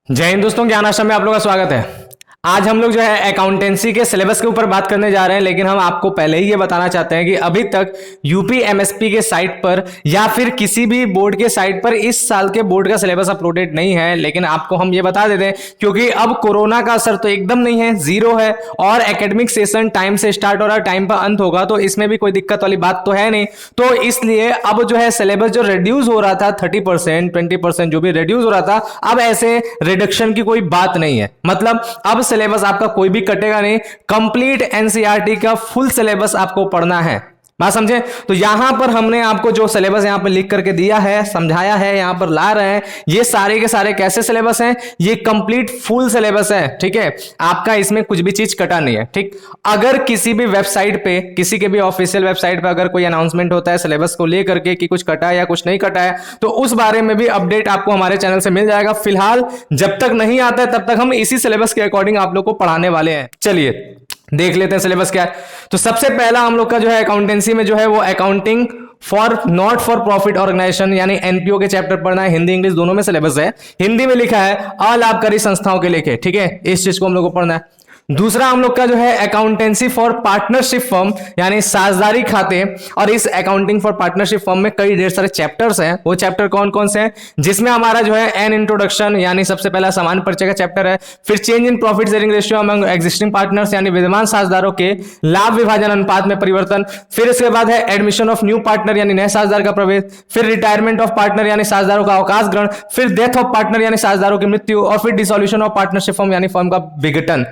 जय हिंद दोस्तों, ज्ञान आश्रम में आप लोगों का स्वागत है। आज हम लोग जो है अकाउंटेंसी के सिलेबस के ऊपर बात करने जा रहे हैं, लेकिन हम आपको पहले ही ये बताना चाहते हैं कि अभी तक यूपी एमएसपी के साइट पर या फिर किसी भी बोर्ड के साइट पर इस साल के बोर्ड का सिलेबस अपलोडेड नहीं है। लेकिन आपको हम ये बता देते हैं क्योंकि अब कोरोना का असर तो एकदम नहीं है, जीरो है, और एकेडमिक सेशन टाइम से स्टार्ट हो रहा है, टाइम पर अंत होगा, तो इसमें भी कोई दिक्कत वाली बात तो है नहीं। तो इसलिए अब जो है सिलेबस जो रिड्यूस हो रहा था 30% 20% जो भी रिड्यूस हो रहा था, अब ऐसे रिडक्शन की कोई बात नहीं है। मतलब अब सिलेबस आपका कोई भी कटेगा नहीं, कंप्लीट एनसीईआरटी का फुल सिलेबस आपको पढ़ना है। बात समझे? तो यहां पर हमने आपको जो सिलेबस यहां पर लिख करके दिया है, समझाया है, यहां पर ला रहे हैं, ये सारे के सारे कैसे सिलेबस हैं? ये कंप्लीट फुल सिलेबस है, ठीक है। आपका इसमें कुछ भी चीज कटा नहीं है, ठीक। अगर किसी भी वेबसाइट पे, किसी के भी ऑफिशियल वेबसाइट पे अगर कोई अनाउंसमेंट होता है सिलेबस को लेकर के कि कुछ कटा है या कुछ नहीं कटा है, तो उस बारे में भी अपडेट आपको हमारे चैनल से मिल जाएगा। फिलहाल जब तक नहीं आता है तब तक हम इसी सिलेबस के अकॉर्डिंग आप लोग को पढ़ाने वाले हैं। चलिए देख लेते हैं सिलेबस क्या है। तो सबसे पहला हम लोग का जो है अकाउंटेंसी में जो है वो accounting for not for profit organisation यानी एनपीओ के चैप्टर पढ़ना है। हिंदी इंग्लिश दोनों में सिलेबस है। हिंदी में लिखा है अलाभकारी संस्थाओं के लेके, ठीक है, इस चीज को हम लोग को पढ़ना है। दूसरा हम लोग का जो है अकाउंटेंसी फॉर पार्टनरशिप फर्म यानी साझेदारी खाते, और इस अकाउंटिंग फॉर पार्टनरशिप फर्म में कई ढेर सारे चैप्टर्स हैं। वो चैप्टर कौन कौन से हैं? जिसमें हमारा जो है एन इंट्रोडक्शन यानी सबसे पहला सामान्य परिचय का चैप्टर है। फिर change in profit sharing ratio among existing partners यानी विद्यमान साझेदारों के लाभ विभाजन अनुपात में परिवर्तन। फिर इसके बाद है एडमिशन ऑफ न्यू पार्टनर यानी नए साझेदार का प्रवेश। फिर रिटायरमेंट ऑफ पार्टनर यानी साझेदारों का अवकाश ग्रहण। फिर डेथ ऑफ पार्टनर यानी साझेदारों की मृत्यु। और फिर डिसोल्यूशन ऑफ पार्टनरशिप फर्म यानी फर्म का विघटन।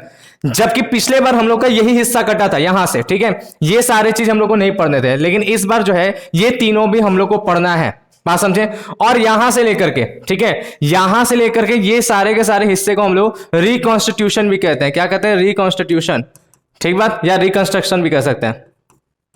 जबकि पिछले बार हम लोग का यही हिस्सा कटा था यहां से, ठीक है। ये सारे चीज हम लोग को नहीं पढ़ने थे, लेकिन इस बार जो है ये तीनों भी हम लोग को पढ़ना है। बात समझे? और यहां से लेकर के, ठीक है, यहां से लेकर के ये सारे के सारे हिस्से को हम लोग रिकॉन्स्टिट्यूशन भी कहते हैं। क्या कहते हैं? रिकॉन्स्टिट्यूशन, ठीक बात, या रिकंस्ट्रक्शन भी कह सकते हैं।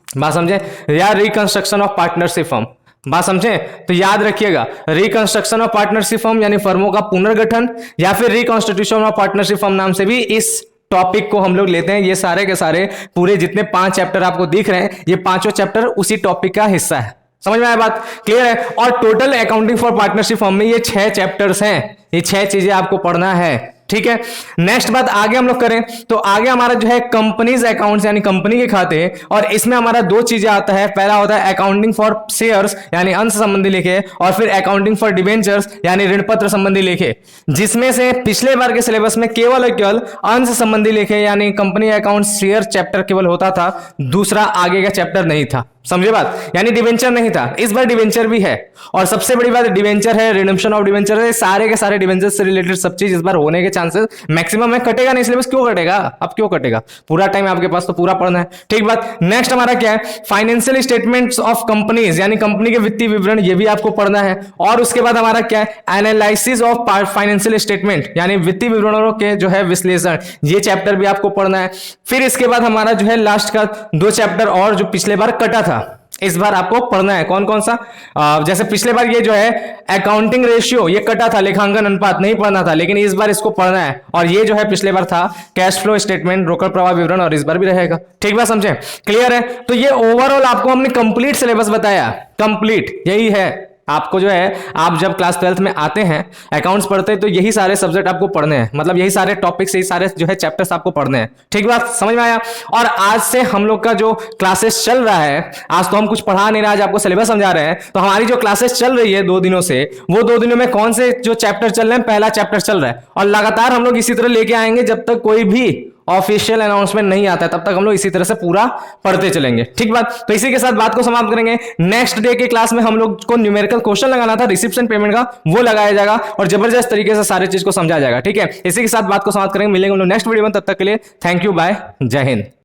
बात समझे? या रिकंस्ट्रक्शन ऑफ पार्टनरशिप फर्म। बात समझे? तो याद रखिएगा, रिकंस्ट्रक्शन ऑफ पार्टनरशिप फर्म यानी फर्मों का पुनर्गठन, या फिर रिकॉन्स्टिट्यूशन ऑफ पार्टनरशिप फर्म नाम से भी इस टॉपिक को हम लोग लेते हैं। ये सारे के सारे पूरे जितने 5 चैप्टर आपको दिख रहे हैं, ये पांचों चैप्टर उसी टॉपिक का हिस्सा है। समझ में आया बात? क्लियर है? और total accounting for partnership firm में ये 6 चैप्टर्स हैं। ये 6 चीजें आपको पढ़ना है, ठीक है। नेक्स्ट बात आगे हम लोग करें तो आगे हमारा जो है कंपनीज अकाउंट्स यानी कंपनी के खाते, और इसमें हमारा 2 चीजें आता है। पहला होता है अकाउंटिंग फॉर शेयर्स यानी अंश संबंधी लेखे, और फिर अकाउंटिंग फॉर डिबेंचर्स यानी ऋण पत्र संबंधी लेखे। जिसमें से पिछले बार के सिलेबस में केवल अंश संबंधी लेखे यानी कंपनी अकाउंट शेयर चैप्टर केवल होता था, दूसरा आगे का चैप्टर नहीं था। समझे बात? यानी डिवेंचर नहीं था। इस बार डिवेंचर भी है, और सबसे बड़ी बात डिवेंचर है, रिडम्पशन ऑफ डिवेंचर है। सारे के सारे डिवेंचर से रिलेटेड सब चीज इस बार होने के चांसेस मैक्सिमम है। कटेगा नहीं सिलेबस, क्यों कटेगा? अब क्यों कटेगा? पूरा टाइम आपके पास तो पूरा पढ़ना है, ठीक बात। नेक्स्ट हमारा क्या है? फाइनेंशियल स्टेटमेंट्स ऑफ कंपनीज यानी कंपनी के वित्तीय विवरण, ये भी आपको पढ़ना है। और उसके बाद हमारा क्या है? एनालिसिस ऑफ फाइनेंशियल स्टेटमेंट यानी वित्तीय विवरणों के जो है विश्लेषण, ये चैप्टर भी आपको पढ़ना है। फिर इसके बाद हमारा जो है लास्ट का 2 चैप्टर और जो पिछले बार कटा था इस बार आपको पढ़ना है। कौन कौन सा? जैसे पिछले बार ये जो है अकाउंटिंग रेशियो ये कटा था, लेखांकन अनुपात नहीं पढ़ना था, लेकिन इस बार इसको पढ़ना है। और ये जो है पिछले बार था कैश फ्लो स्टेटमेंट, रोकड़ प्रवाह विवरण, और इस बार भी रहेगा, ठीक बात समझे? क्लियर है? तो ये ओवरऑल आपको हमने कंप्लीट सिलेबस बताया, कंप्लीट यही है। आपको जो है आप जब क्लास 12th में आते हैं अकाउंट्स पढ़ते हैं तो यही सारे सब्जेक्ट आपको पढ़ने हैं, मतलब यही सारे टॉपिक्स, यही सारे जो है चैप्टर्स आपको पढ़ने हैं, ठीक बात समझ में आया? और आज से हम लोग का जो क्लासेस चल रहा है, आज तो हम कुछ पढ़ा नहीं रहे, आज आपको सिलेबस समझा रहे हैं। तो हमारी जो क्लासेस चल रही है 2 दिनों से, वो 2 दिनों में कौन से जो चैप्टर चल रहे हैं? पहला चैप्टर चल रहा है, और लगातार हम लोग इसी तरह लेके आएंगे जब तक कोई भी ऑफिशियल अनाउंसमेंट नहीं आता है, तब तक हम लोग इसी तरह से पूरा पढ़ते चलेंगे, ठीक बात। तो इसी के साथ बात को समाप्त करेंगे। नेक्स्ट डे के क्लास में हम लोग को न्यूमेरिकल क्वेश्चन लगाना था रिसिप्शन पेमेंट का, वो लगाया जाएगा और जबरदस्त तरीके से सारी चीज को समझा जाएगा, ठीक है। इसी के साथ बात को समाप्त करेंगे। मिलेंगे हम लोग नेक्स्ट वीडियो में, तब तक के लिए थैंक यू, बाय, जय हिंद।